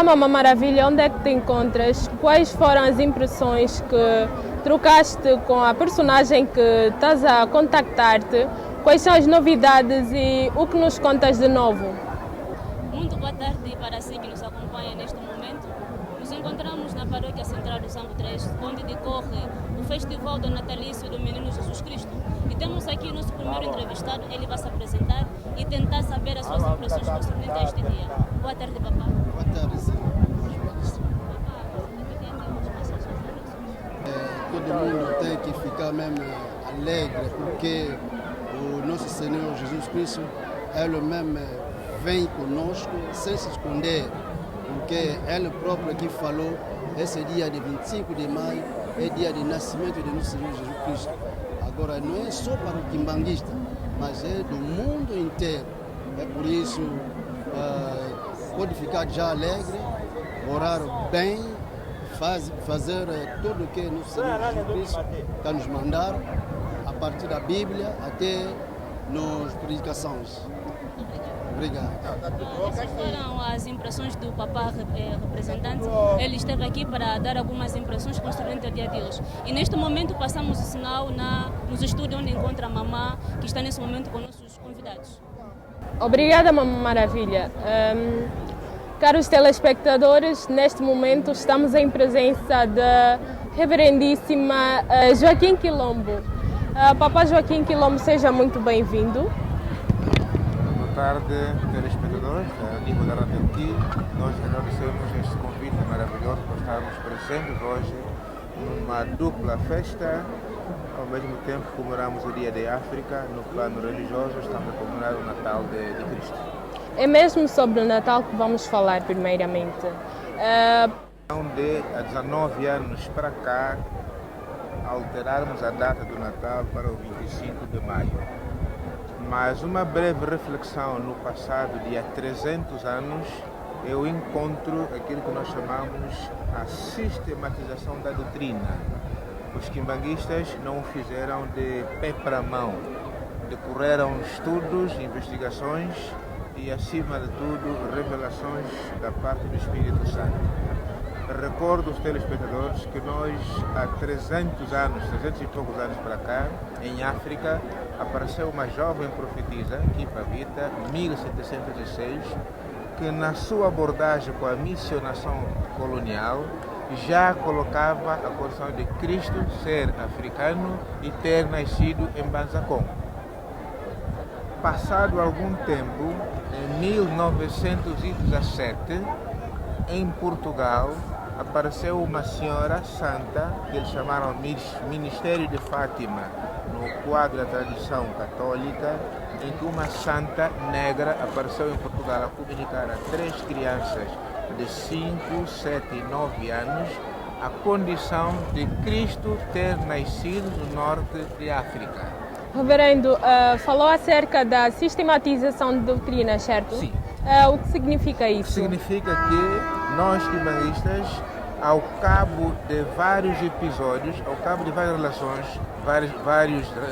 Olá, Mamã Maravilha, onde é que te encontras? Quais foram as impressões que trocaste com a personagem que estás a contactar-te? Quais são as novidades e o que nos contas de novo? Muito boa tarde para si que nos acompanha neste momento. Nos encontramos na Paróquia Central do Santo 3, onde decorre o Festival do Natalício do Menino Jesus Cristo. E temos aqui o nosso primeiro entrevistado, ele vai se apresentar e tentar saber as suas impressões concernentes a este dia. Boa tarde, papá. Boa tarde, sim. Todo mundo tem que ficar mesmo alegre, porque o nosso Senhor Jesus Cristo, Ele mesmo vem conosco sem se esconder, porque Ele próprio que falou, esse dia de 25 de maio é dia de nascimento de nosso Senhor Jesus Cristo. Agora, não é só para o quimbanguista, mas é do mundo inteiro. É por isso, pode ficar já alegre, orar bem, fazer tudo o que nosso Senhor Jesus Cristo está nos mandar, a partir da Bíblia até nas predicações. Obrigado. Essas foram as impressões do papá representante. Ele esteve aqui para dar algumas impressões concernentes ao dia de hoje. E neste momento passamos o sinal nos estúdios onde encontra a mamã, que está nesse momento com nossos convidados. Obrigada, Mamã Maravilha. Caros telespectadores, neste momento estamos em presença da reverendíssima Joaquim Quilombo. Papá Joaquim Quilombo, seja muito bem-vindo. Boa tarde, telespectadores, amigo da Rádio aqui. Nós agradecemos este convite maravilhoso por estarmos presentes hoje numa dupla festa. Ao mesmo tempo comemoramos o Dia da África, no plano religioso estamos a comemorar o Natal de Cristo. É mesmo sobre o Natal que vamos falar primeiramente. De há 19 anos para cá, alterarmos a data do Natal para o 25 de maio. Mas uma breve reflexão no passado de há 300 anos, eu encontro aquilo que nós chamamos a sistematização da doutrina. Os quimbanguistas não o fizeram de pé para mão, decorreram estudos, investigações e, acima de tudo, revelações da parte do Espírito Santo. Recordo aos telespectadores que nós, há 300 e poucos anos para cá, em África, apareceu uma jovem profetisa, Kipavita, 1706, que na sua abordagem com a missionação colonial já colocava a condição de Cristo ser africano e ter nascido em Banzacom. Passado algum tempo, em 1917, em Portugal, apareceu uma senhora santa, que eles chamaram Ministério de Fátima, no quadro da tradição católica, em que uma santa negra apareceu em Portugal a comunicar a 3 crianças de 5, 7 e 9 anos a condição de Cristo ter nascido no norte de África. Reverendo, falou acerca da sistematização de doutrinas, certo? Sim. O que significa isso? Significa que nós, quimbanguistas, ao cabo de vários episódios, ao cabo de várias relações, várias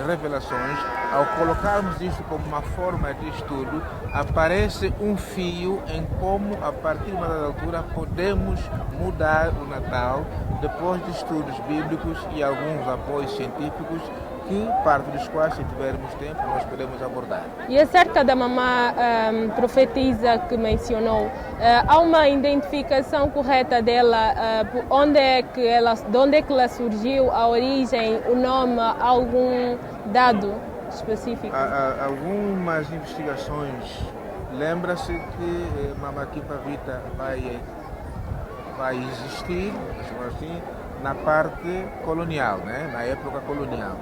revelações, ao colocarmos isto como uma forma de estudo, aparece um fio em como, a partir de uma dada altura, podemos mudar o Natal depois de estudos bíblicos e alguns apoios científicos, que parte dos quais, se tivermos tempo, nós podemos abordar. E acerca da mamã profetisa que mencionou, há uma identificação correta dela, de onde é que ela surgiu, a origem, o nome, algum dado específico? Há algumas investigações. Lembra-se que Mamã Kipavita vai existir, assim, na parte colonial, né? Na época colonial.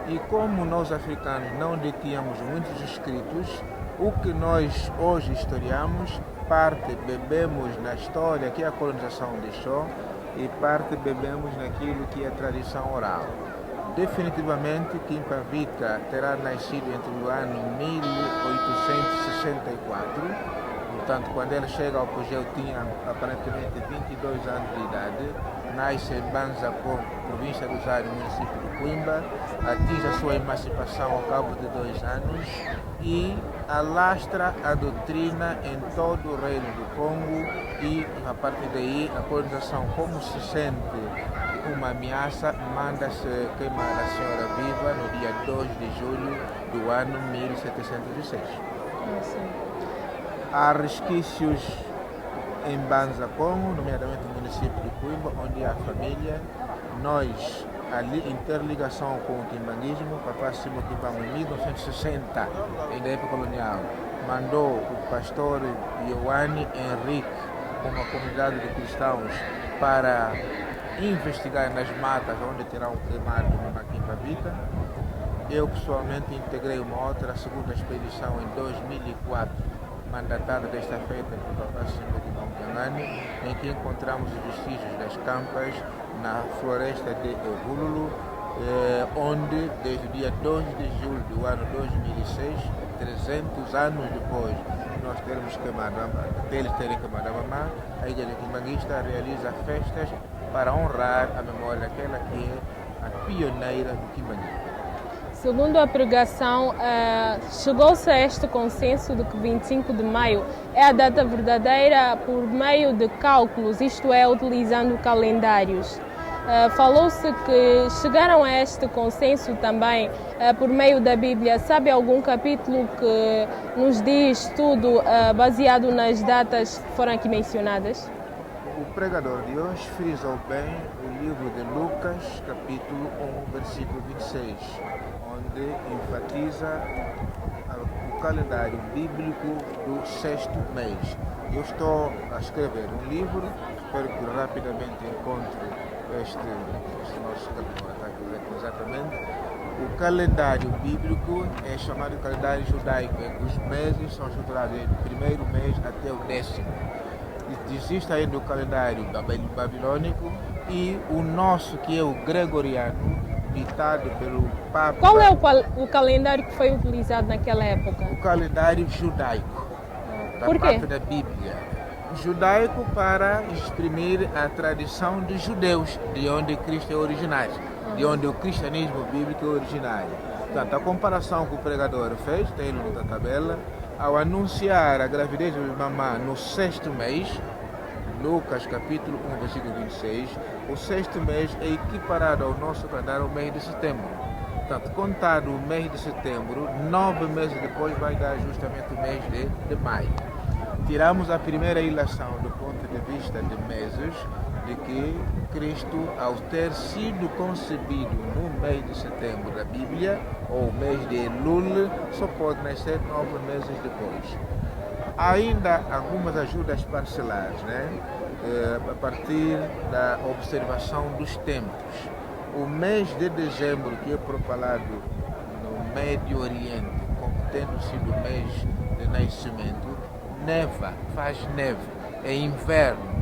E como nós africanos não detínhamos muitos escritos, o que nós hoje historiamos, parte bebemos na história que a colonização deixou e parte bebemos naquilo que é a tradição oral. Definitivamente, Kipavita terá nascido entre o ano 1864, portanto, quando ela chega ao apogeu tinha aparentemente 22 anos de idade. nasce em Banzacom, província do Zaire, município de Coimbra, atinge a sua emancipação ao cabo de 2 anos e alastra a doutrina em todo o reino do Congo e, a partir daí, a colonização, como se sente uma ameaça, manda-se queimar a senhora viva no dia 2 de julho do ano 1706. Há resquícios em Banzacom, nomeadamente no município de Coimbra, onde há família. Nós, ali, interligação com o quimbanguismo, Papá Simão Quimbang, em 1960, ainda época colonial, mandou o pastor Ioane Henrique, com uma comunidade de cristãos, para investigar nas matas onde terão queimado uma quimbavita. Eu pessoalmente integrei uma outra, a segunda expedição em 2004, mandatada desta feita pelo Papá Simão Quimbang, em que encontramos os vestígios das campas na floresta de Evululu, onde desde o dia 2 de julho do ano 2006, 300 anos depois de nós deles terem queimado a mamã, a Ilha de Quimbanguista realiza festas para honrar a memória daquela que é a pioneira do quimbanguismo. Segundo a pregação, chegou-se a este consenso de que 25 de maio é a data verdadeira por meio de cálculos, isto é, utilizando calendários. Falou-se que chegaram a este consenso também por meio da Bíblia. Sabe algum capítulo que nos diz tudo baseado nas datas que foram aqui mencionadas? O pregador de hoje frisou bem o livro de Lucas, capítulo 1, versículo 26, onde enfatiza o calendário bíblico do 6º mês. Eu estou a escrever um livro, espero que rapidamente encontre este nosso capítulo, exatamente. O calendário bíblico é chamado de calendário judaico, em que os meses são estruturados do primeiro mês até o 10º. Existe ainda o calendário babilônico e o nosso, que é o gregoriano, ditado pelo Papa. Qual é o calendário que foi utilizado naquela época? O calendário judaico, da Por quê? parte da Bíblia. Judaico para exprimir a tradição dos judeus, de onde Cristo é originário, de onde o cristianismo bíblico é originário. Portanto, a comparação que o pregador fez, tem na tabela, ao anunciar a gravidez de mamã no 6º mês, Lucas capítulo 1, versículo 26, o 6º mês é equiparado ao nosso calendário ao mês de setembro. Portanto, contado o mês de setembro, 9 meses depois vai dar justamente o mês de maio. Tiramos a primeira ilação do ponto de vista de meses, de que Cristo, ao ter sido concebido no mês de setembro da Bíblia, ou mês de Elul, só pode nascer 9 meses depois. Há ainda algumas ajudas parcelares, a partir da observação dos tempos. O mês de dezembro, que é propalado no Médio Oriente, como tendo sido o mês de nascimento, neva, faz neve, é inverno.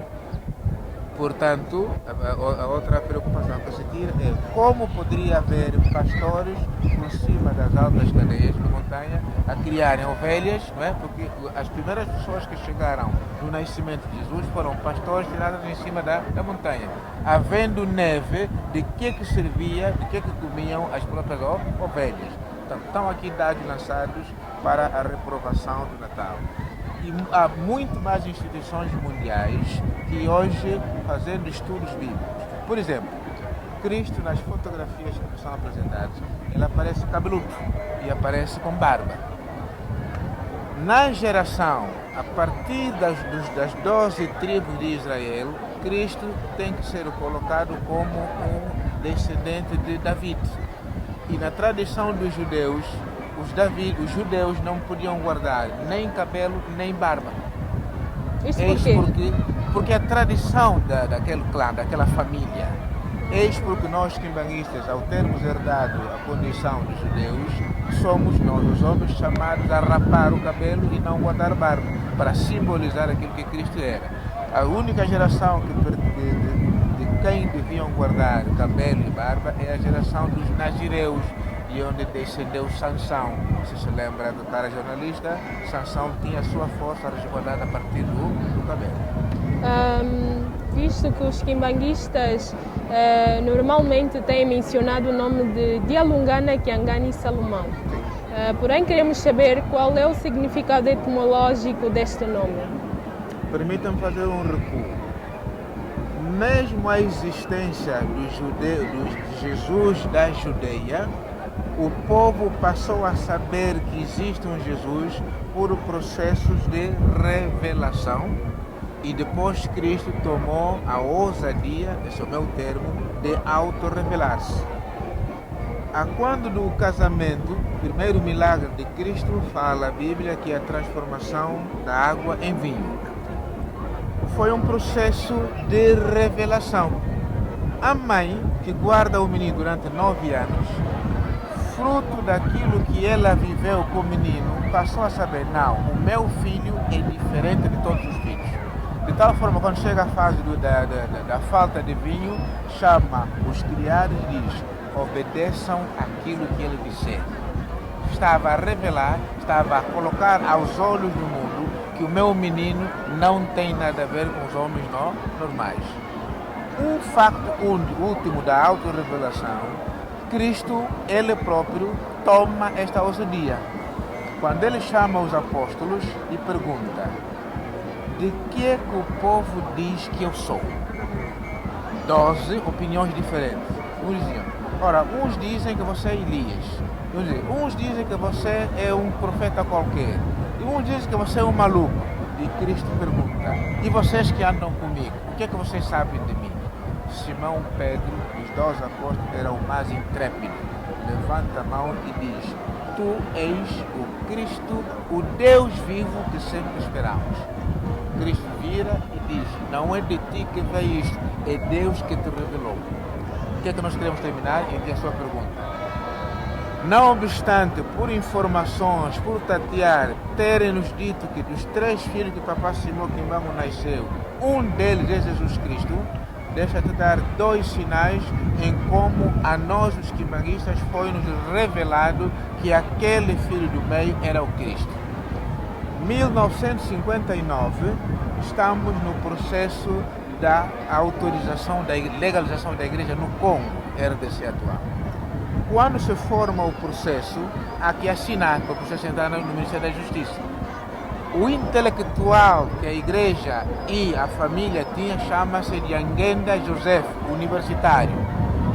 Portanto, a outra preocupação que se tira é como poderia haver pastores por cima das altas cadeias de montanha a criarem ovelhas, não é? Porque as primeiras pessoas que chegaram no nascimento de Jesus foram pastores tirados em cima da montanha. Havendo neve, de que servia, de que comiam as próprias ovelhas. Portanto, estão aqui dados lançados para a reprovação do Natal. E há muito mais instituições mundiais que hoje fazendo estudos bíblicos. Por exemplo, Cristo nas fotografias que são apresentadas, ele aparece cabeludo e aparece com barba. Na geração, a partir das 12 tribos de Israel, Cristo tem que ser colocado como um descendente de David. E na tradição dos judeus, os judeus não podiam guardar nem cabelo nem barba. Isso por quê? Porque a tradição daquele clã, daquela família. Eis porque nós quimbanguistas, ao termos herdado a condição dos judeus, somos nós, os homens, chamados a rapar o cabelo e não guardar barba, para simbolizar aquilo que Cristo era. A única geração de quem deviam guardar cabelo e barba é a geração dos nazireus, de onde descendeu Sansão. Se lembra do cara jornalista, Sansão tinha sua força resguardada a partir do cabelo. visto que os quimbanguistas normalmente têm mencionado o nome de Dialungana, Kiangani e Salomão. Porém, queremos saber qual é o significado etimológico deste nome. Permitam-me fazer um recuo. Mesmo a existência do Jesus da Judeia, o povo passou a saber que existe um Jesus por processos de revelação e depois Cristo tomou a ousadia, esse é o meu termo, de autorrevelar-se. A quando do casamento, o primeiro milagre de Cristo, fala a Bíblia que é a transformação da água em vinho. Foi um processo de revelação. A mãe, que guarda o menino durante 9 anos, fruto daquilo que ela viveu com o menino, passou a saber, não, o meu filho é diferente de todos os filhos. De tal forma, quando chega a fase da falta de vinho, chama os criados e diz, obedeçam aquilo que ele disser. Estava a revelar, estava a colocar aos olhos do mundo que o meu menino não tem nada a ver com os homens normais. Um facto último da autorrevelação, Cristo, ele próprio, toma esta ousadia. Quando ele chama os apóstolos e pergunta, de que é que o povo diz que eu sou? 12 opiniões diferentes. Uns diziam, ora, uns dizem que você é Elias, uns dizem que você é um profeta qualquer, e uns dizem que você é um maluco. E Cristo pergunta, e vocês que andam comigo, o que é que vocês sabem de mim? Simão Pedro, dos 12 apóstolos, era o mais intrépido. Levanta a mão e diz, tu és o Cristo, o Deus vivo que sempre esperamos. Cristo vira e diz, não é de ti que veio isto, é Deus que te revelou. O que é que nós queremos terminar? E a sua pergunta. Não obstante, por informações, por tatear, terem-nos dito que dos 3 filhos que papai Simão Quimbango nasceu, um deles é Jesus Cristo, deixa-te dar 2 sinais em como a nós, os quimbanguistas, foi-nos revelado que aquele filho do meio era o Cristo. 1959, estamos no processo da autorização, da legalização da igreja no Congo, RDC atual. Quando se forma o processo, há que assinar para o processo entrar no Ministério da Justiça. O intelectual que a igreja e a família tinha chama-se de Angenda Joseph, universitário.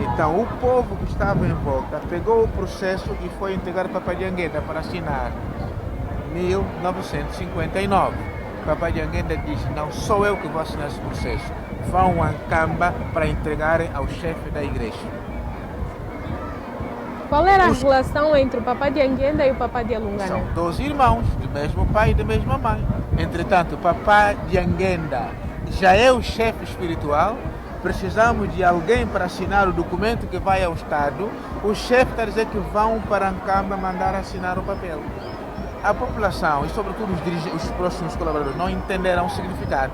Então o povo que estava em volta pegou o processo e foi entregar para Papai de Angenda para assinar. 1959. Papai de Angenda disse, não sou eu que vou assinar esse processo. Vão a Ancamba para entregarem ao chefe da igreja. Qual era a relação entre o Papai de Angenda e o Papai de Alungana? São 2 irmãos, do mesmo pai e da mesma mãe. Entretanto, o Papai de Angenda já é o chefe espiritual. Precisamos de alguém para assinar o documento que vai ao Estado. O chefe está a dizer que vão para Ancamba mandar assinar o papel. A população, e sobretudo os próximos colaboradores, não entenderam o significado.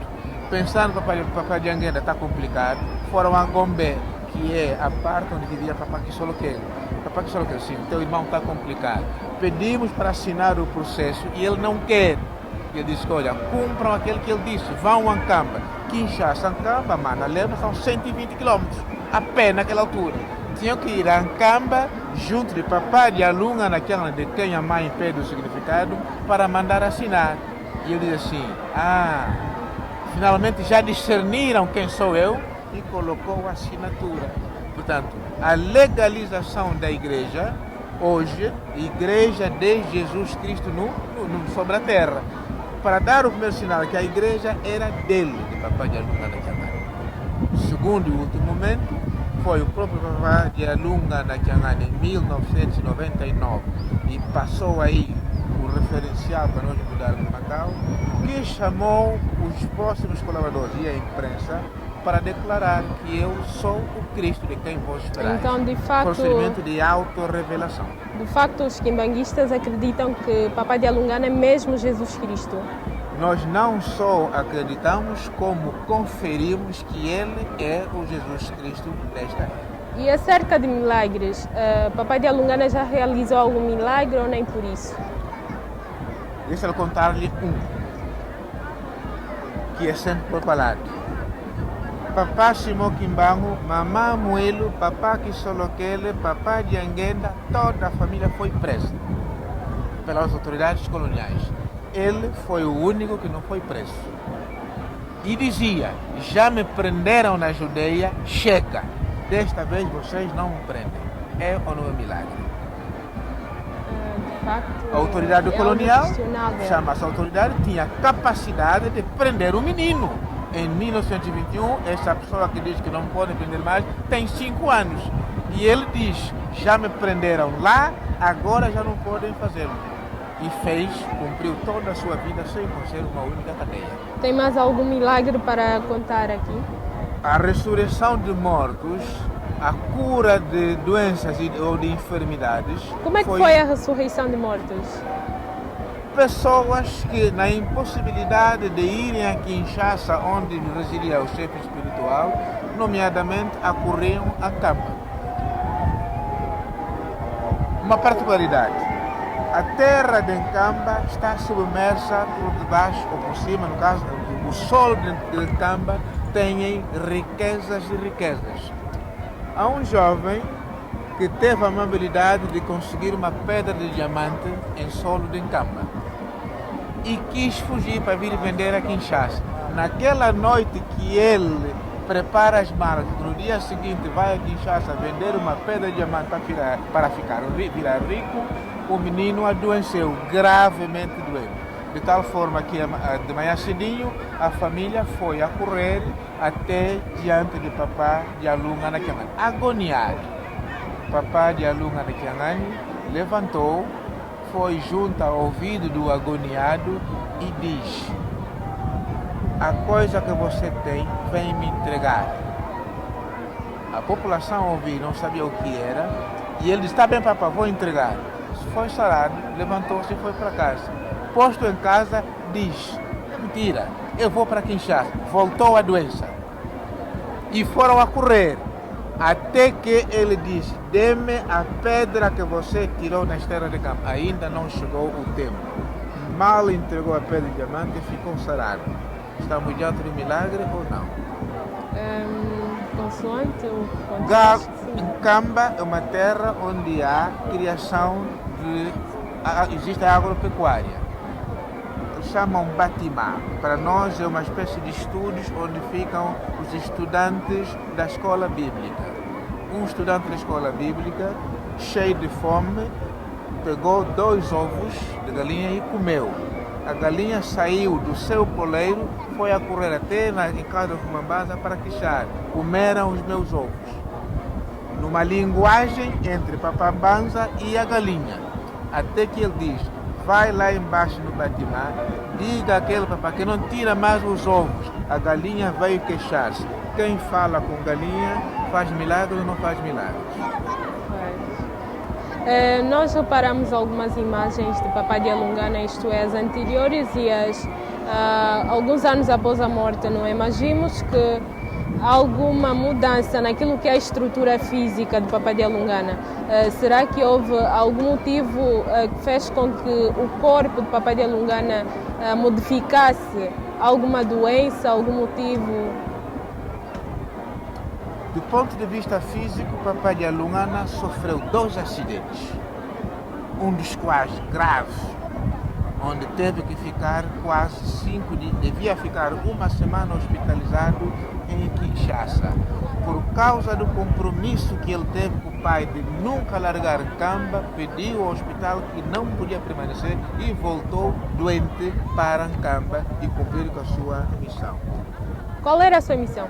Pensando que o Papai de Angenda está complicado, foram a Gombe, que é a parte onde vivia Papai Kisoloquele. Papai Kisoloquele, sim, teu irmão está complicado. Pedimos para assinar o processo e ele não quer. Ele disse, olha, cumpram aquele que ele disse, vão a Ancamba. Kinshasa, Ancamba, Manalema, são 120 quilômetros, a pé naquela altura. Tinham que ir a Ancamba, junto de Papai de Alunga, naquela de quem a mãe pede o significado, para mandar assinar. E ele diz assim, finalmente já discerniram quem sou eu e colocou a assinatura. Portanto, a legalização da igreja, hoje, Igreja de Jesus Cristo sobre a terra, para dar o primeiro sinal que a igreja era dele, de Papai de Alunga naquela. Segundo e último momento, foi o próprio Papai de Alunga naquela em 1999 e passou aí o referencial para nós mudarmos no Macau, que chamou os próximos colaboradores e a imprensa para declarar que eu sou o Cristo de quem vos esperais. Então, de fato, procedimento de autorrevelação. De facto, os quimbanguistas acreditam que Papai de Alungana é mesmo Jesus Cristo. Nós não só acreditamos, como conferimos que ele é o Jesus Cristo desta era. E acerca de milagres, Papai de Alungana já realizou algum milagre ou nem por isso? Deixa-lhe contar-lhe um, que é sempre propalado. papá Simão Kimbangu, mamá Muelo, papá Kisoloquele, papá Dianguenda, toda a família foi presa pelas autoridades coloniais. Ele foi o único que não foi preso. E dizia, já me prenderam na Judeia, chega, desta vez vocês não me prendem. É ou não é milagre? De facto, A autoridade colonial, questionável. chama-se autoridade, tinha capacidade de prender o menino. Em 1921, essa pessoa que diz que não pode prender mais, tem 5 anos. E ele diz, já me prenderam lá, agora já não podem fazê-lo. E cumpriu toda a sua vida sem conhecer uma única cadeia. Tem mais algum milagre para contar aqui? A ressurreição de mortos, a cura de doenças ou de enfermidades. Como é que foi a ressurreição de mortos? Pessoas que, na impossibilidade de irem a Kinshasa, onde residia o chefe espiritual, nomeadamente acorriam a Kamba. Uma particularidade. A terra de Nkamba está submersa por debaixo ou por cima, no caso, o solo de Nkamba tem riquezas e riquezas. Há um jovem que teve a amabilidade de conseguir uma pedra de diamante em solo de Nkamba e quis fugir para vir vender a Kinshasa. Naquela noite que ele prepara as malas, no dia seguinte vai a Kinshasa vender uma pedra de diamante para virar rico, o menino adoeceu, gravemente doente. De tal forma que de manhã cedinho a família foi a correr até diante de papá de Alunga Nakiangani, agoniado. Papá de Alunga Nakiangani levantou, foi junto ao ouvido do agoniado e diz: a coisa que você tem, vem me entregar. A população ouviu, não sabia o que era, e ele disse: está bem, papá, vou entregar. Foi sarado, levantou-se e foi para casa. Posto em casa, diz: mentira, eu vou para Kinshasa. Voltou a doença. E foram a correr, até que ele disse: dê-me a pedra que você tirou na esteira de campo. Ainda não chegou o tempo. Mal entregou a pedra de diamante e ficou sarado. Estamos diante de um milagre ou não? Consoante o contexto. Nkamba é uma terra onde há criação existe a agropecuária. Chamam Batimá. Para nós é uma espécie de estudos onde ficam os estudantes da escola bíblica. Um estudante da escola bíblica, cheio de fome, pegou 2 ovos de galinha e comeu. A galinha saiu do seu poleiro, foi a correr até em casa de Mambasa para queixar. Comeram os meus ovos. Numa linguagem entre Papambanza e a galinha. Até que ele diz: vai lá embaixo no Batimá, diga àquele papá que não tira mais os ovos. A galinha veio queixar-se. Quem fala com galinha faz milagre ou não faz milagres? Nós reparamos algumas imagens de Papá de Alungana, isto é, as anteriores e alguns anos após a morte, não é? Imagimos que há alguma mudança naquilo que é a estrutura física de Papá de Alungana. Será que houve algum motivo que fez com que o corpo de Papá de Alungana modificasse? Alguma doença, algum motivo? Do ponto de vista físico, Papá de Alungana sofreu 2 acidentes. Um dos quais grave, onde teve que ficar quase 5 dias, devia ficar 1 semana hospitalizado em Kinshasa. Por causa do compromisso que ele teve com o pai de nunca largar Nkamba, pediu ao hospital que não podia permanecer e voltou doente para Nkamba e cumprir com a sua missão. Qual era a sua missão?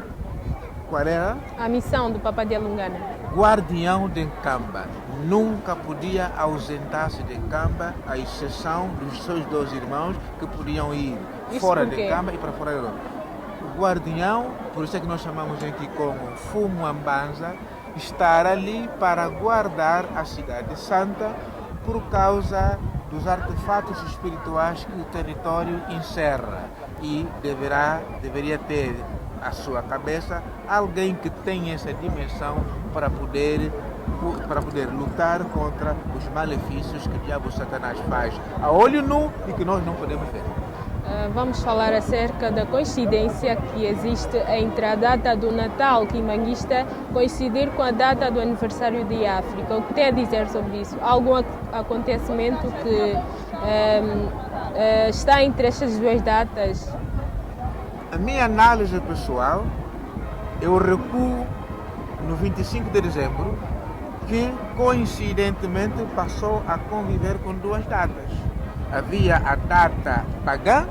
Qual era? A missão do Papá de Alungana? Guardião de Nkamba. Nunca podia ausentar-se de Nkamba, à exceção dos seus 2 irmãos que podiam ir fora de Nkamba e para fora da Europa. O guardião, por isso é que nós chamamos em Kikongo Fumuambanza, estar ali para guardar a cidade santa por causa dos artefatos espirituais que o território encerra e deveria ter à sua cabeça alguém que tenha essa dimensão para poder lutar contra os malefícios que o diabo Satanás faz a olho nu e que nós não podemos ver. Vamos falar acerca da coincidência que existe entre a data do Natal quimanguista coincidir com a data do aniversário de África. O que tem a dizer sobre isso? Algum acontecimento que está entre estas duas datas? A minha análise pessoal, eu recuo no 25 de dezembro, que coincidentemente passou a conviver com duas datas. Havia a data pagã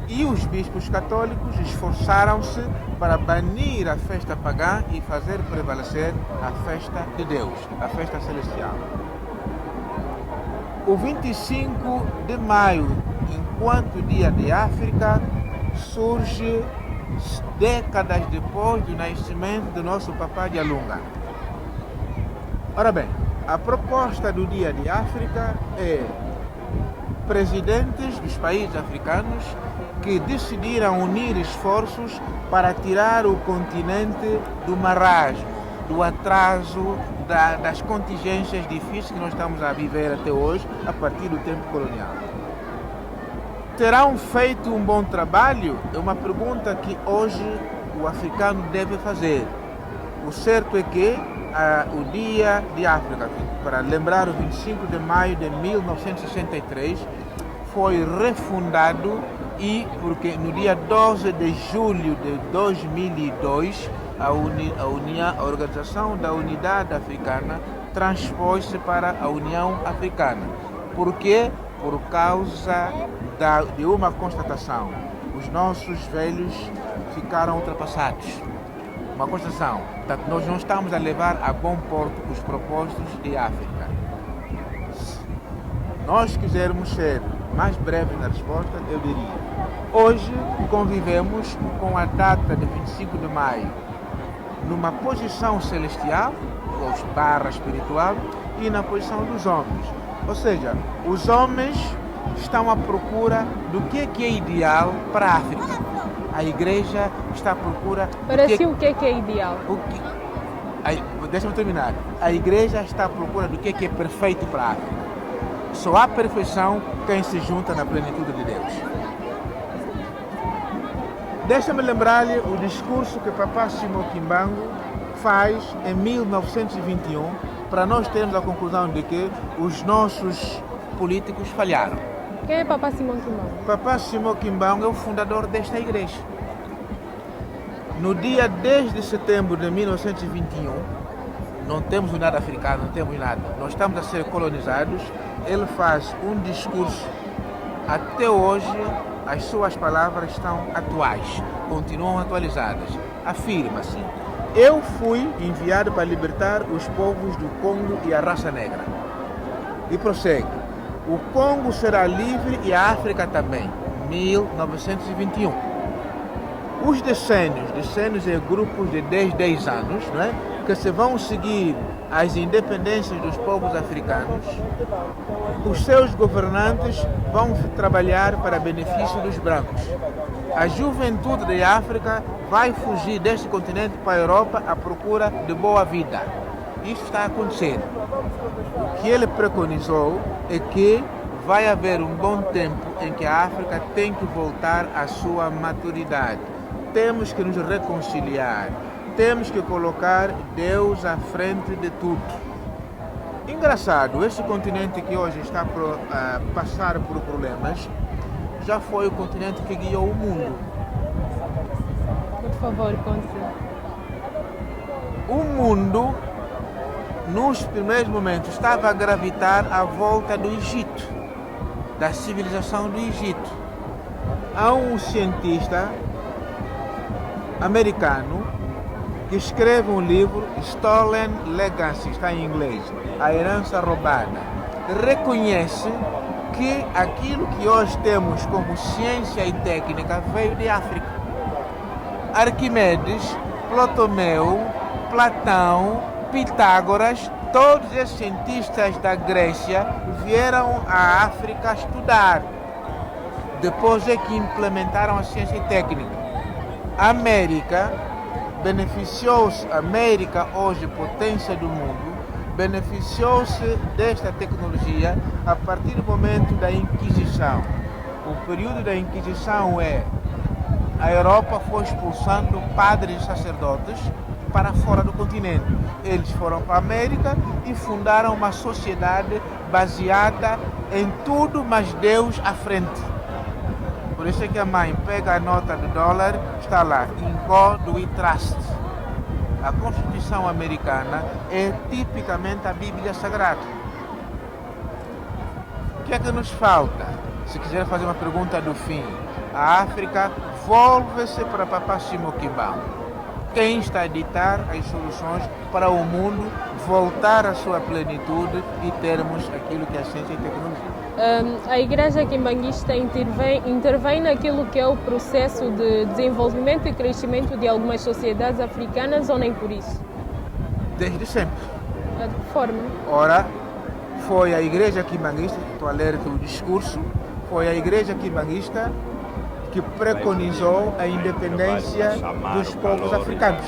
e os bispos católicos esforçaram-se para banir a festa pagã e fazer prevalecer a festa de Deus, a festa celestial. O 25 de maio, enquanto Dia de África, surge décadas depois do nascimento do nosso Papá de Alunga. Ora bem, a proposta do Dia de África é presidentes dos países africanos que decidiram unir esforços para tirar o continente do marasmo, do atraso, das contingências difíceis que nós estamos a viver até hoje, a partir do tempo colonial. Terão feito um bom trabalho? É uma pergunta que hoje o africano deve fazer. O certo é que o Dia de África, para lembrar o 25 de maio de 1963, foi refundado porque no dia 12 de julho de 2002 a Organização da Unidade Africana transpôs-se para a União Africana. Por quê? Por causa de uma constatação. Os nossos velhos ficaram ultrapassados. Uma constatação. Portanto, nós não estamos a levar a bom porto os propósitos de África. Se nós quisermos ser mais breves na resposta, eu diria: hoje convivemos com a data de 25 de maio numa posição celestial, ou barra espiritual, e na posição dos homens. Ou seja, os homens estão à procura do que é ideal para a África. A igreja está à procura... Para si, o que é ideal? Deixa-me terminar. A igreja está à procura do que é perfeito para a África. Só há perfeição quem se junta na plenitude de Deus. Deixa-me lembrar-lhe o discurso que Papá Simão Kimbangu faz em 1921, para nós termos a conclusão de que os nossos políticos falharam. Quem é Papá Simão Kimbangu? Papá Simão Kimbangu é o fundador desta igreja. No dia 10 de setembro de 1921, não temos nada africano, não temos nada. Nós estamos a ser colonizados. Ele faz um discurso. Até hoje, as suas palavras estão atuais, continuam atualizadas. Afirma-se: eu fui enviado para libertar os povos do Congo e a raça negra. E prossegue: o Congo será livre e a África também. 1921. Os decênios é grupos de 10 anos, não é? Que se vão seguir as independências dos povos africanos. Os seus governantes vão trabalhar para benefício dos brancos. A juventude da África vai fugir deste continente para a Europa à procura de boa vida. Isso está acontecendo. O que ele preconizou é que vai haver um bom tempo em que a África tem que voltar à sua maturidade. Temos que nos reconciliar. Temos que colocar Deus à frente de tudo. Engraçado, esse continente que hoje está a passar por problemas, já foi o continente que guiou o mundo. Por favor, conte. O mundo, nos primeiros momentos, estava a gravitar à volta do Egito, da civilização do Egito. Há um cientista americano que escreve um livro, Stolen Legacy, está em inglês, A Herança Roubada. Reconhece que aquilo que hoje temos como ciência e técnica veio de África. Arquimedes, Ptolomeu, Platão, Pitágoras, todos esses cientistas da Grécia vieram à África estudar. Depois é que implementaram a ciência e técnica. A América beneficiou-se, hoje potência do mundo, beneficiou-se desta tecnologia a partir do momento da Inquisição. O período da Inquisição a Europa foi expulsando padres e sacerdotes para fora do continente. Eles foram para a América e fundaram uma sociedade baseada em tudo, mas Deus à frente. Por isso é que a mãe pega a nota de dólar, está lá, In God We Trust. A Constituição americana é tipicamente a Bíblia Sagrada. O que é que nos falta? Se quiser fazer uma pergunta do fim, a África volve-se para Papá Simão Kimbangu. Quem está a ditar as soluções para o mundo voltar à sua plenitude e termos aquilo que é a ciência e tecnologia? A Igreja Quimbanguista intervém naquilo que é o processo de desenvolvimento e crescimento de algumas sociedades africanas ou nem por isso? Desde sempre. De que forma? Ora, foi a Igreja Quimbanguista, estou a ler o discurso, foi a Igreja Quimbanguista que preconizou a independência dos povos africanos.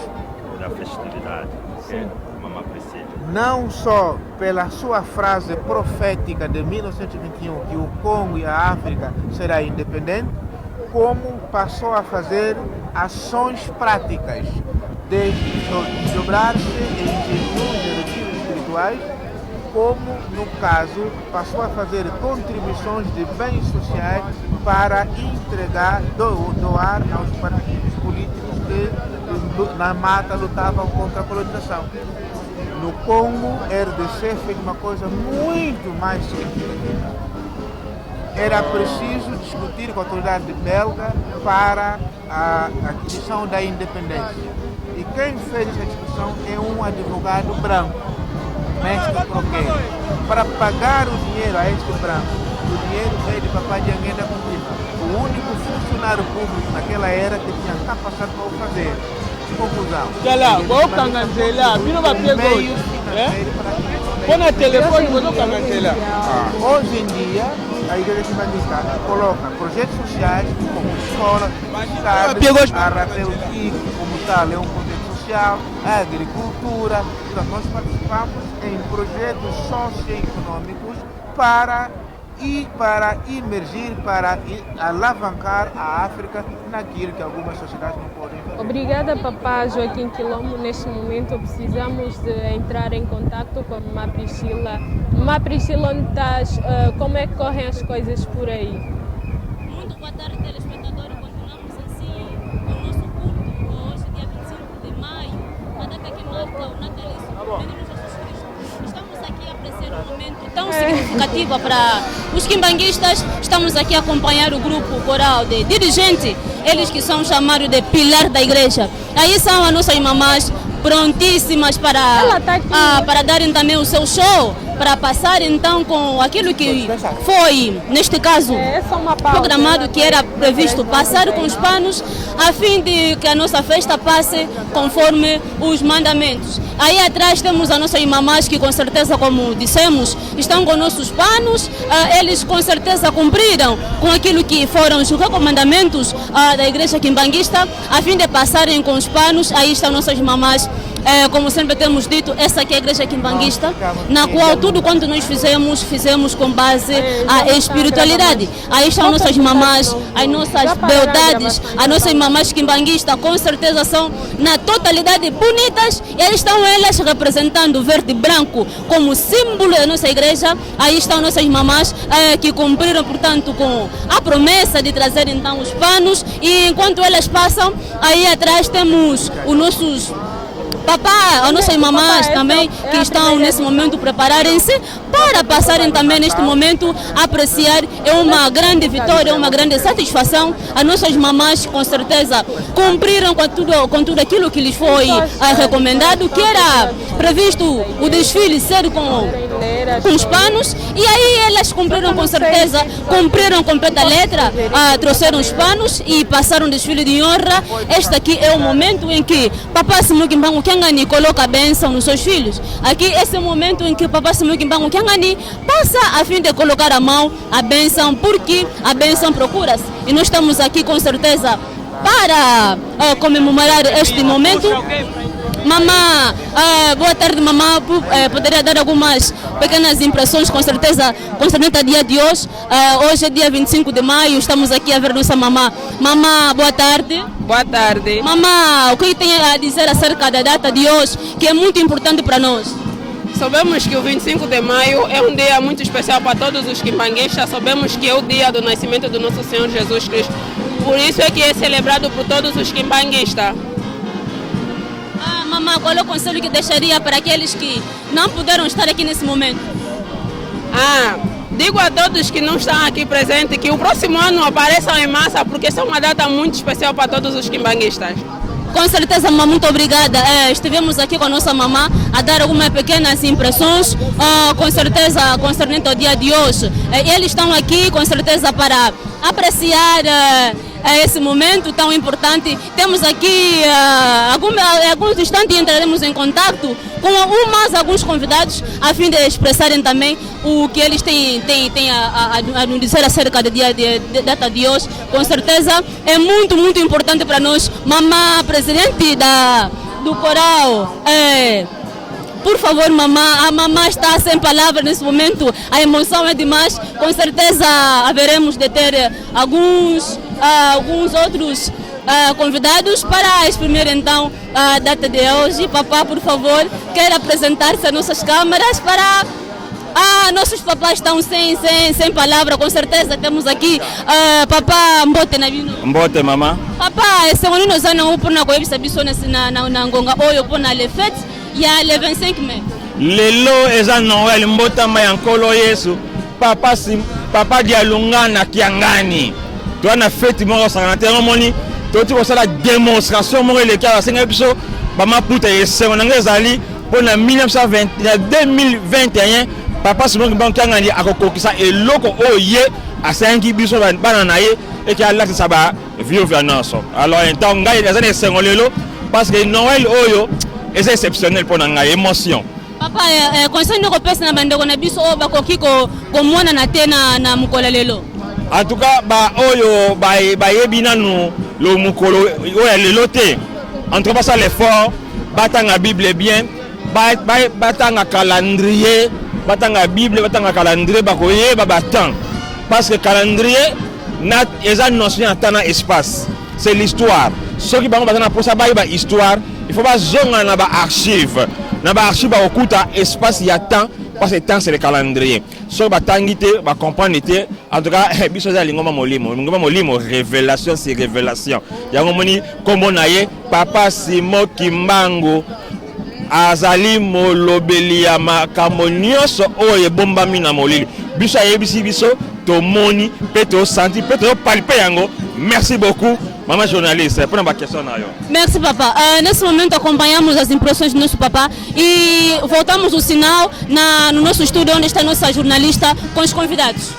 Da festividade, que é Mamãe Priscila. Não só pela sua frase profética de 1921 que o Congo e a África será independente, como passou a fazer ações práticas, desde dobrar-se em jejuns e retiros espirituais, como, no caso, passou a fazer contribuições de bens sociais para entregar, doar aos partidos políticos que na mata lutavam contra a colonização. No Congo, RDC fez uma coisa muito mais significativa. Era preciso discutir com a autoridade belga para a aquisição da independência. E quem fez essa discussão é um advogado branco, mestre Croquet. Para pagar o dinheiro a este branco, o dinheiro veio de Papai de Angueda Contínua, o único funcionário público naquela era que tinha capacidade para o fazer. Conclusão. Hoje em dia, a Igreja Quimbanguista coloca projetos sociais como escola, a Rapeutique como tal é um projeto social, a agricultura. Então, nós participamos em projetos socioeconômicos para emergir, para alavancar a África naquilo que algumas sociedades não podem fazer. Obrigada, Papá Joaquim Quilombo. Neste momento precisamos de entrar em contato com a Mamã Priscila. Mamã Priscila, onde estás? Como é que correm as coisas por aí? Muito boa tarde, telespectadores. Continuamos assim com o nosso culto, hoje, dia 25 de maio, a data que marca o natalício do Menino Jesus Cristo. Estamos aqui a apreciar um momento tão significativo para os quimbanguistas. Estamos aqui a acompanhar o grupo coral de dirigente, eles que são chamados de pilar da igreja. Aí são as nossas mamás prontíssimas para darem também o seu show, para passar então com aquilo que foi, neste caso, programado, que era previsto passar com os panos, a fim de que a nossa festa passe conforme os mandamentos. Aí atrás temos as nossas mamás que com certeza, como dissemos, estão com nossos panos, eles com certeza cumpriram com aquilo que foram os recomendamentos da Igreja Quimbanguista, a fim de passarem com os panos. Aí estão nossas mamás. Como sempre temos dito, essa aqui é a Igreja Quimbanguista, na qual tudo quanto nós fizemos com base à espiritualidade. Aí estão nossas mamás, as nossas beldades, as nossas mamás quimbanguistas, com certeza são na totalidade bonitas, e aí estão elas representando o verde e branco como símbolo da nossa igreja. Aí estão nossas mamás que cumpriram, portanto, com a promessa de trazer então os panos, e enquanto elas passam, aí atrás temos os nossos papá, as nossas mamás também, que estão nesse momento prepararem-se para passarem também neste momento a apreciar. É uma grande vitória, é uma grande satisfação. As nossas mamás com certeza cumpriram com tudo aquilo que lhes foi recomendado, que era previsto o desfile ser com os panos, e aí elas cumpriram com certeza, cumpriram completa letra, trouxeram os panos e passaram o desfile de honra. Este aqui é o momento em que Papá Simão Kimbangu Kyangani coloca a bênção nos seus filhos. Aqui esse é o momento em que Papá Simão Kimbangu Kyangani passa a fim de colocar a mão, a bênção, porque a bênção procura-se. E nós estamos aqui com certeza para comemorar este momento. Mamã, boa tarde, mamã. Poderia dar algumas pequenas impressões, com certeza, concernente ao dia de hoje. Hoje é dia 25 de maio, estamos aqui a ver nossa mamã. Mamã, boa tarde. Boa tarde. Mamã, o que tem a dizer acerca da data de hoje, que é muito importante para nós? Sabemos que o 25 de maio é um dia muito especial para todos os quimbanguistas. Sabemos que é o dia do nascimento do nosso Senhor Jesus Cristo. Por isso é que é celebrado por todos os quimbanguistas. Mamã, qual é o conselho que deixaria para aqueles que não puderam estar aqui nesse momento? Digo a todos que não estão aqui presentes que o próximo ano apareçam em massa, porque essa é uma data muito especial para todos os quimbanguistas. Com certeza, mamãe, muito obrigada. Estivemos aqui com a nossa mamã a dar algumas pequenas impressões, com certeza, concernente ao dia de hoje. Eles estão aqui, com certeza, para apreciar esse momento tão importante. Temos aqui alguns instantes e entraremos em contato com alguns convidados a fim de expressarem também o que eles têm a nos dizer acerca da data de hoje. Com certeza é muito, muito importante para nós. Mamã, presidente do coral, por favor, mamã, a mamã está sem palavras nesse momento, a emoção é demais. Com certeza haveremos de ter alguns outros convidados para exprimir então a data de hoje. Papá, por favor, quer apresentar-se às nossas câmaras para... nossos papás estão sem palavra, com certeza temos aqui papá Mbote na vino. Mbote mama. Papá, senhor nós não pona ko ebisa biso na ngonga oyo pona le fête ya le 25 mai. Lelo eza Noël mbota mayankolo Yesu. Papa dialunga na kiangani. Toi na fête moko sangatero moni. Toti ko sala démonstration moko le kala senga biso bama puta yesengo nanga ezali pona 2021. Papa Simon Bankangani a kokokisa eloko oye asengi biso bana na ye et qui a l'acte ça ba vieux vianoso. Alors en ngai les années sengolelo parce que Noël oyo est exceptionnel pour ngai émotion. Papa concerne ko pesa na bandeko na biso o bakoki ko mona na tena na mukola lelo. En tout cas ba oyo ba yebina nous le mukolo oyo lelo te. En tout cas ça l'effort batanga Bible bien batanga calendrier batanga Bible batanga calendrier bakoye babatan parce que calendrier na eza notion atana espace c'est l'histoire ceux qui bango batana pour ça ba histoire il faut pas zonga na ba archive okuta espace ya temps parce que temps c'est le calendrier ceux batangi te ba comprendre te en tout cas biso za lingoma molimo révélation c'est révélation yango moni kombo na ye papa Simo Kimbangu azali molobeli ya makambo nyonso oyo ebombami na molili biso ayebisi biso tomoni mpe tosenti mpe topalpe yango. Merci beaucoup maman journaliste pour ma question na yo. Merci papa. Nesse momento acompanhamos as impressões do nosso papá e voltamos o sinal no nosso estúdio onde está a nossa jornalista com os convidados.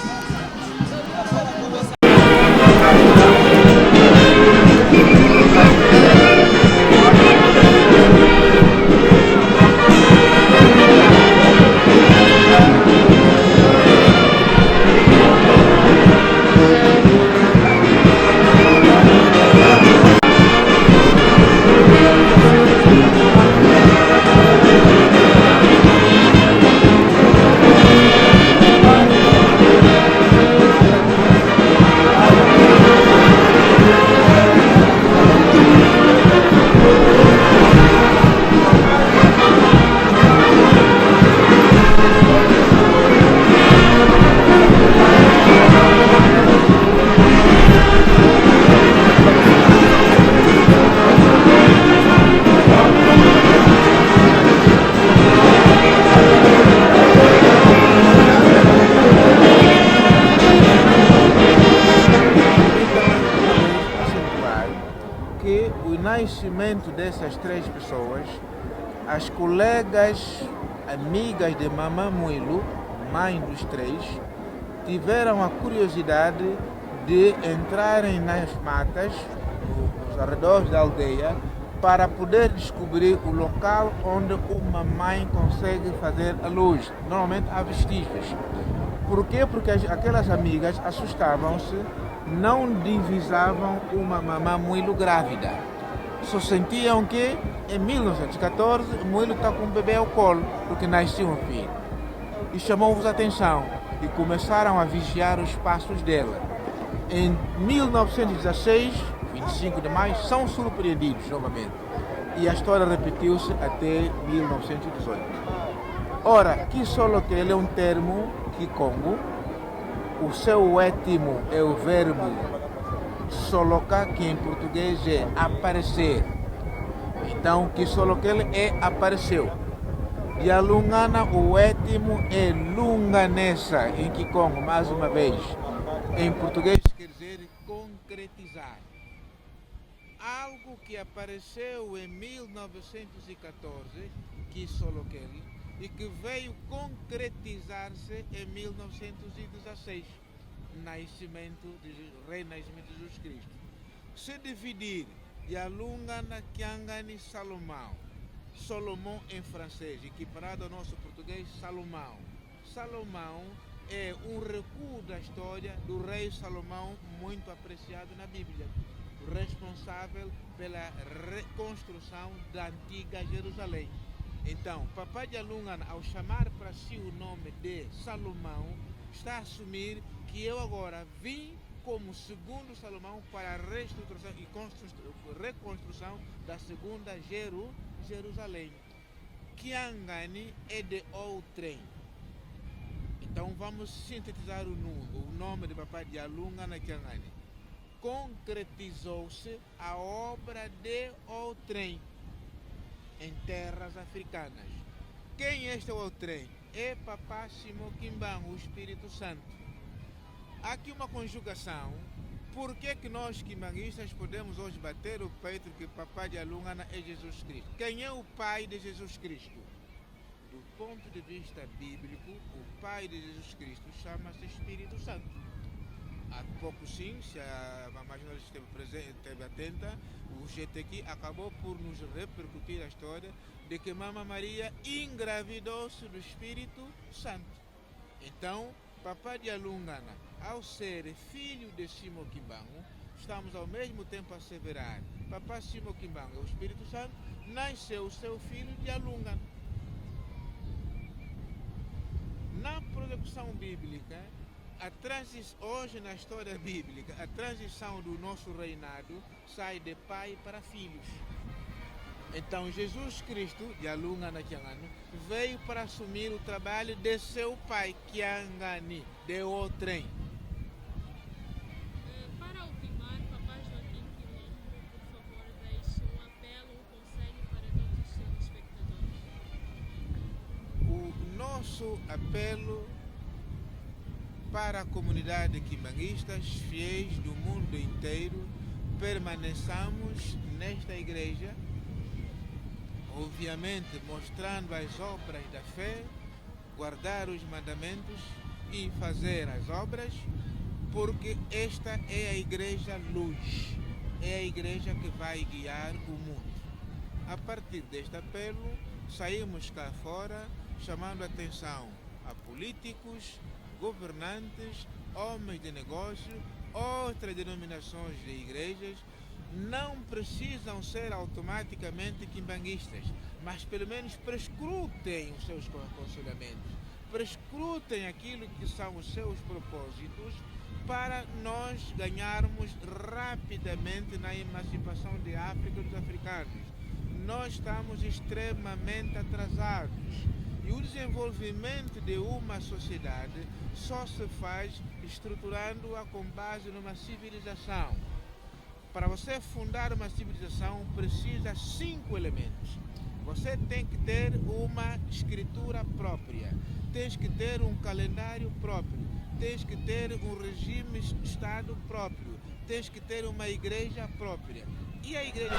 Dessas três pessoas, as colegas, amigas de Mamã Muilu, mãe dos três, tiveram a curiosidade de entrarem nas matas, nos arredores da aldeia, para poder descobrir o local onde uma mãe consegue fazer a luz. Normalmente há vestígios. Por quê? Porque aquelas amigas assustavam-se, não divisavam uma Mamã Muilu grávida. Só sentiam que Em 1914, Murilo está com um bebê ao colo, porque nasceu um filho. E chamou-vos a atenção e começaram a vigiar os passos dela. Em 1916, 25 de maio, são surpreendidos novamente. E a história repetiu-se até 1918. Ora, Kisolokel é um termo kikongo. O seu étimo é o verbo soloka, que em português é aparecer. Então, Kisolokel é apareceu. E a Lungana, o étimo é lunganessa, em Kikongo, mais uma vez. Em português quer dizer concretizar. Algo que apareceu em 1914, Kisolokel, e que veio concretizar-se em 1916, renascimento de Jesus Cristo. Se dividir Yalungana Kiangani Salomão, Solomão em francês, equiparado ao nosso português, Salomão. Salomão é um recuo da história do rei Salomão, muito apreciado na Bíblia, responsável pela reconstrução da antiga Jerusalém. Então, Papai de Alungana, ao chamar para si o nome de Salomão, está a assumir que eu agora vim como segundo Salomão para a reestruturação e reconstrução da segunda Jerusalém. Kiangani é de outrem. Então vamos sintetizar o nome de Papai de Alungana Kiangani. Concretizou-se a obra de outrem em terras africanas. Quem é este outrem? É Papá Simoquimbang, o Espírito Santo. Há aqui uma conjugação. Por que nós, quimbanguistas, podemos hoje bater o peito que Papá de Alungana é Jesus Cristo? Quem é o pai de Jesus Cristo? Do ponto de vista bíblico, o pai de Jesus Cristo chama-se Espírito Santo. Há pouco sim, se a mamãe jornalista esteve atenta, o GTQ acabou por nos repercutir a história de que Mamãe Maria engravidou-se do Espírito Santo. Então, Papai de Alungana, ao ser filho de Simoquimbango, estamos ao mesmo tempo a asseverar: Papai Simoquimbango é o Espírito Santo, nasceu o seu filho de Alungana. Na projeção bíblica, hoje na história bíblica, a transição do nosso reinado sai de pai para filhos. Então Jesus Cristo, de Alungana Kiangani, veio para assumir o trabalho de seu pai, Kiangani, de outrem. Para ultimar, Papai Joaquim Quilombo, por favor, deixe um apelo, um conselho para todos os telespectadores. O nosso apelo para a comunidade quimbanguistas, fiéis do mundo inteiro, permaneçamos nesta igreja, obviamente mostrando as obras da fé, guardar os mandamentos e fazer as obras, porque esta é a igreja luz, é a igreja que vai guiar o mundo. A partir deste apelo, saímos cá fora chamando a atenção a políticos, governantes, homens de negócio, outras denominações de igrejas. Não precisam ser automaticamente quimbanguistas, mas pelo menos prescrutem os seus aconselhamentos, prescrutem aquilo que são os seus propósitos, para nós ganharmos rapidamente na emancipação de África e dos africanos. Nós estamos extremamente atrasados. E o desenvolvimento de uma sociedade só se faz estruturando-a com base numa civilização. Para você fundar uma civilização, precisa 5 elementos. Você tem que ter uma escritura própria, tens que ter um calendário próprio, tens que ter um regime de Estado próprio, tens que ter uma igreja própria. E a igreja